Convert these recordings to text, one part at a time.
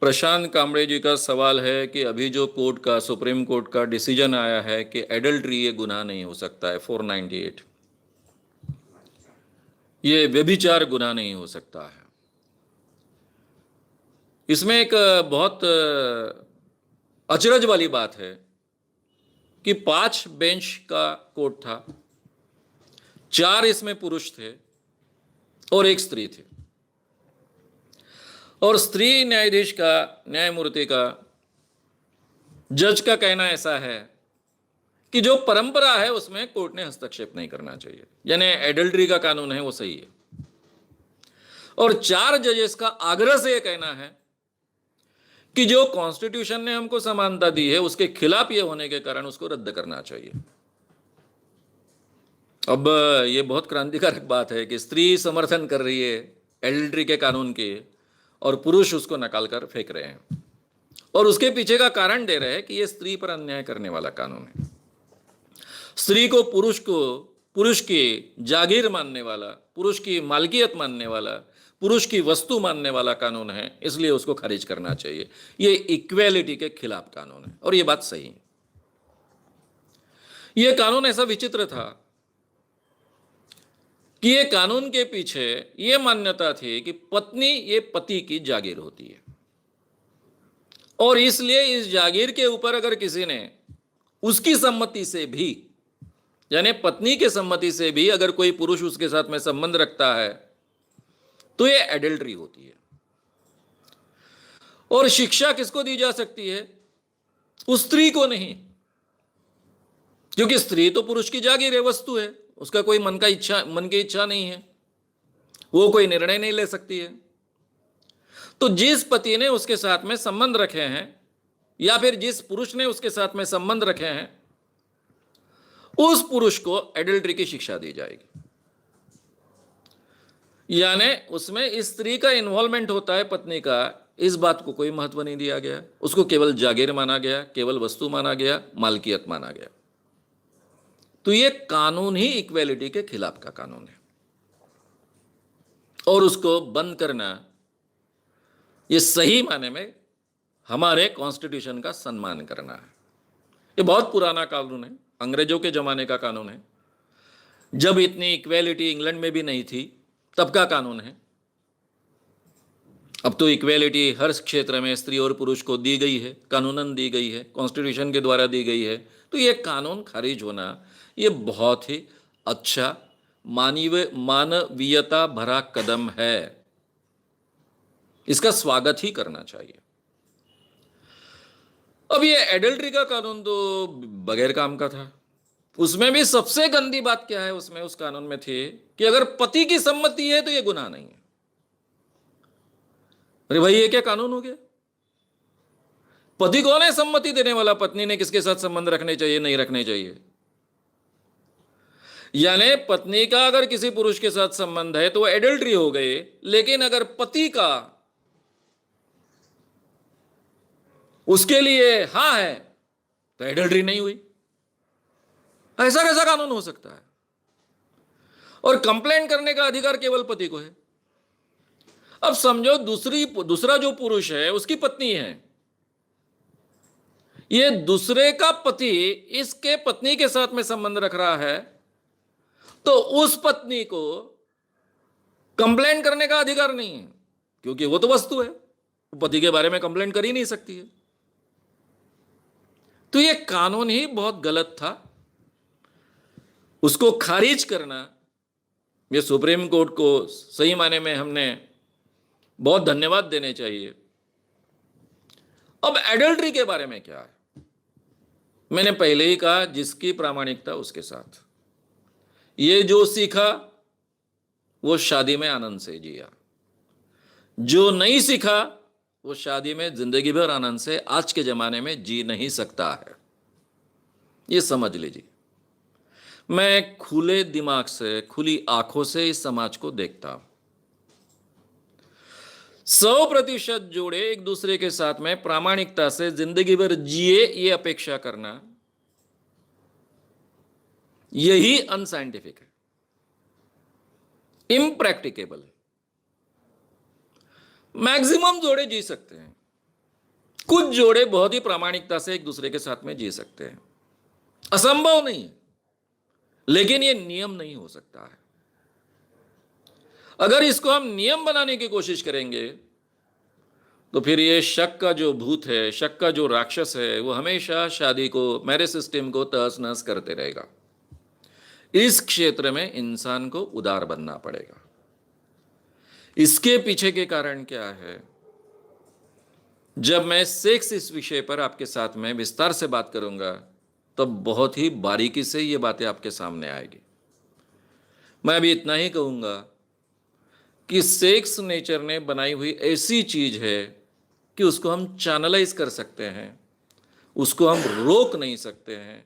प्रशांत कांबड़े जी का सवाल है कि अभी जो कोर्ट का सुप्रीम कोर्ट का डिसीजन आया है कि एडल्ट्री ये गुनाह नहीं हो सकता है 498, ये व्यभिचार गुनाह नहीं हो सकता है। इसमें एक बहुत अचरज वाली बात है कि 5 बेंच का कोर्ट था, 4 इसमें पुरुष थे और 1 स्त्री थी। और स्त्री न्यायाधीश का, न्यायमूर्ति का, जज का कहना ऐसा है कि जो परंपरा है उसमें कोर्ट ने हस्तक्षेप नहीं करना चाहिए, यानी एडल्ट्री का कानून है वो सही है। और 4 जजेस का आग्रह से यह कहना है कि जो कॉन्स्टिट्यूशन ने हमको समानता दी है उसके खिलाफ ये होने के कारण उसको रद्द करना चाहिए। अब ये बहुत क्रांतिकारक बात है कि स्त्री समर्थन कर रही है एडल्ट्री के कानून के और पुरुष उसको नकाल कर फेंक रहे हैं, और उसके पीछे का कारण दे रहे हैं कि ये स्त्री पर अन्याय करने वाला कानून है। स्त्री को पुरुष की जागीर मानने वाला, पुरुष की मालकियत मानने वाला, पुरुष की वस्तु मानने वाला कानून है, इसलिए उसको खारिज करना चाहिए। ये इक्वेलिटी के खिलाफ कानून है और ये बात सही है। ये कानून ऐसा विचित्र था कि ये कानून के पीछे ये मान्यता थी कि पत्नी ये पति की जागीर होती है, और इसलिए इस जागीर के ऊपर अगर किसी ने उसकी सम्मति से भी, यानी पत्नी के सम्मति से भी अगर कोई पुरुष उसके साथ में संबंध रखता है तो ये एडल्ट्री होती है। और शिक्षा किसको दी जा सकती है? उस स्त्री को नहीं, क्योंकि स्त्री तो पुरुष की जागीर है, वस्तु है, उसका कोई मन की इच्छा नहीं है, वो कोई निर्णय नहीं ले सकती है। तो जिस पति ने उसके साथ में संबंध रखे हैं या फिर जिस पुरुष ने उसके साथ में संबंध रखे हैं उस पुरुष को एडल्ट्री की शिक्षा दी जाएगी। यानी उसमें इस स्त्री का इन्वॉल्वमेंट होता है, पत्नी का, इस बात को कोई महत्व नहीं दिया गया, उसको केवल जागीर माना गया, केवल वस्तु माना गया, मालकियत माना गया। तो ये कानून ही इक्वेलिटी के खिलाफ का कानून है, और उसको बंद करना ये सही माने में हमारे कॉन्स्टिट्यूशन का सम्मान करना है। ये बहुत पुराना कानून है, अंग्रेजों के जमाने का कानून है, जब इतनी इक्वेलिटी इंग्लैंड में भी नहीं थी तब का कानून है। अब तो इक्वेलिटी हर क्षेत्र में स्त्री और पुरुष को दी गई है, कानूनन दी गई है, कॉन्स्टिट्यूशन के द्वारा दी गई है। तो ये कानून खारिज होना ये बहुत ही अच्छा मानवीयता भरा कदम है, इसका स्वागत ही करना चाहिए। अब ये एडल्ट्री का कानून तो बगैर काम का था। उसमें भी सबसे गंदी बात क्या है, उसमें उस कानून में थी कि अगर पति की सम्मति है तो ये गुनाह नहीं है। अरे भाई, ये क्या कानून हो गया? पति कौन है सम्मति देने वाला? पत्नी ने किसके साथ संबंध रखने चाहिए, नहीं रखने चाहिए? यानी पत्नी का अगर किसी पुरुष के साथ संबंध है तो वो एडल्ट्री हो गए, लेकिन अगर पति का उसके लिए हाँ है तो एडल्ट्री नहीं हुई। ऐसा कैसा कानून हो सकता है? और कंप्लेंट करने का अधिकार केवल पति को है। अब समझो दूसरा जो पुरुष है उसकी पत्नी है, ये दूसरे का पति इसके पत्नी के साथ में संबंध रख रहा है, तो उस पत्नी को कंप्लेंट करने का अधिकार नहीं है, क्योंकि वो तो वस्तु है, पति के बारे में कंप्लेंट कर ही नहीं सकती है। तो ये कानून ही बहुत गलत था, उसको खारिज करना, ये सुप्रीम कोर्ट को सही माने में हमने बहुत धन्यवाद देने चाहिए। अब एडल्ट्री के बारे में क्या है? मैंने पहले ही कहा, जिसकी प्रामाणिकता उसके साथ, ये जो सीखा वो शादी में आनंद से जिया, जो नहीं सीखा वो शादी में जिंदगी भर आनंद से आज के जमाने में जी नहीं सकता है। ये समझ लीजिए। मैं खुले दिमाग से, खुली आंखों से इस समाज को देखता हूं। 100% जोड़े एक दूसरे के साथ में प्रामाणिकता से जिंदगी भर जिए, ये अपेक्षा करना यही अनसाइंटिफिक है, इम्प्रैक्टिकेबल है। मैक्सिमम जोड़े जी सकते हैं, कुछ जोड़े बहुत ही प्रामाणिकता से एक दूसरे के साथ में जी सकते हैं, असंभव नहीं है, लेकिन यह नियम नहीं हो सकता है। अगर इसको हम नियम बनाने की कोशिश करेंगे तो फिर ये शक का जो भूत है, शक का जो राक्षस है, वो हमेशा शादी को, मैरिज सिस्टम को तहस नहस करते रहेगा। इस क्षेत्र में इंसान को उदार बनना पड़ेगा। इसके पीछे के कारण क्या है? जब मैं सेक्स इस विषय पर आपके साथ में विस्तार से बात करूंगा तब बहुत ही बारीकी से ये बातें आपके सामने आएगी। मैं अभी इतना ही कहूंगा कि सेक्स नेचर ने बनाई हुई ऐसी चीज है कि उसको हम चैनलाइज कर सकते हैं, उसको हम रोक नहीं सकते हैं,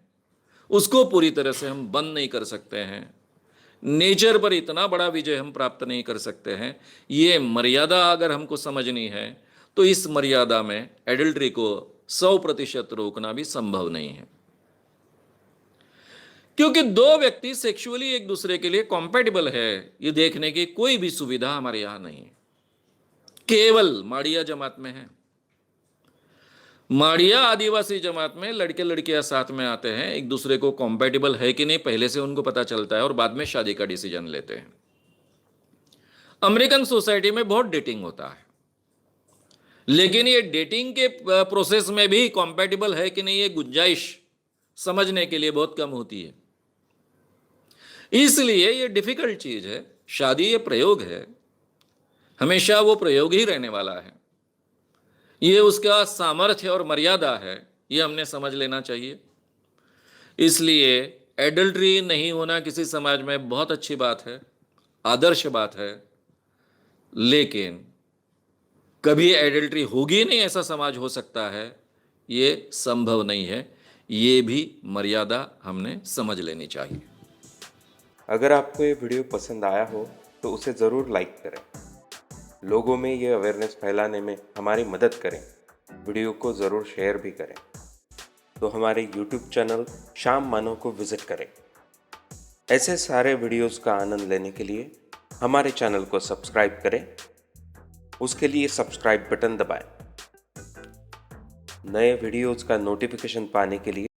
उसको पूरी तरह से हम बंद नहीं कर सकते हैं। नेचर पर इतना बड़ा विजय हम प्राप्त नहीं कर सकते हैं। ये मर्यादा अगर हमको समझनी है तो इस मर्यादा में एडल्ट्री को 100% रोकना भी संभव नहीं है, क्योंकि दो व्यक्ति सेक्सुअली एक दूसरे के लिए कॉम्पैटिबल है ये देखने की कोई भी सुविधा हमारे यहां नहीं है, केवल माड़िया जमात में है। माड़िया आदिवासी जमात में लड़के लड़कियां साथ में आते हैं, एक दूसरे को कॉम्पैटिबल है कि नहीं पहले से उनको पता चलता है और बाद में शादी का डिसीजन लेते हैं। अमेरिकन सोसाइटी में बहुत डेटिंग होता है, लेकिन ये डेटिंग के प्रोसेस में भी कॉम्पैटिबल है कि नहीं ये गुंजाइश समझने के लिए बहुत कम होती है। इसलिए ये डिफिकल्ट चीज है। शादी ये प्रयोग है, हमेशा वो प्रयोग ही रहने वाला है। ये उसका सामर्थ्य और मर्यादा है, ये हमने समझ लेना चाहिए। इसलिए एडल्ट्री नहीं होना किसी समाज में बहुत अच्छी बात है, आदर्श बात है, लेकिन कभी एडल्ट्री होगी नहीं ऐसा समाज हो सकता है, ये संभव नहीं है। ये भी मर्यादा हमने समझ लेनी चाहिए। अगर आपको ये वीडियो पसंद आया हो तो उसे ज़रूर लाइक करें, लोगों में ये अवेयरनेस फैलाने में हमारी मदद करें। वीडियो को ज़रूर शेयर भी करें। तो हमारे YouTube चैनल शाम मानव को विज़िट करें। ऐसे सारे वीडियोस का आनंद लेने के लिए हमारे चैनल को सब्सक्राइब करें। उसके लिए सब्सक्राइब बटन दबाएं। नए वीडियोस का नोटिफिकेशन पाने के लिए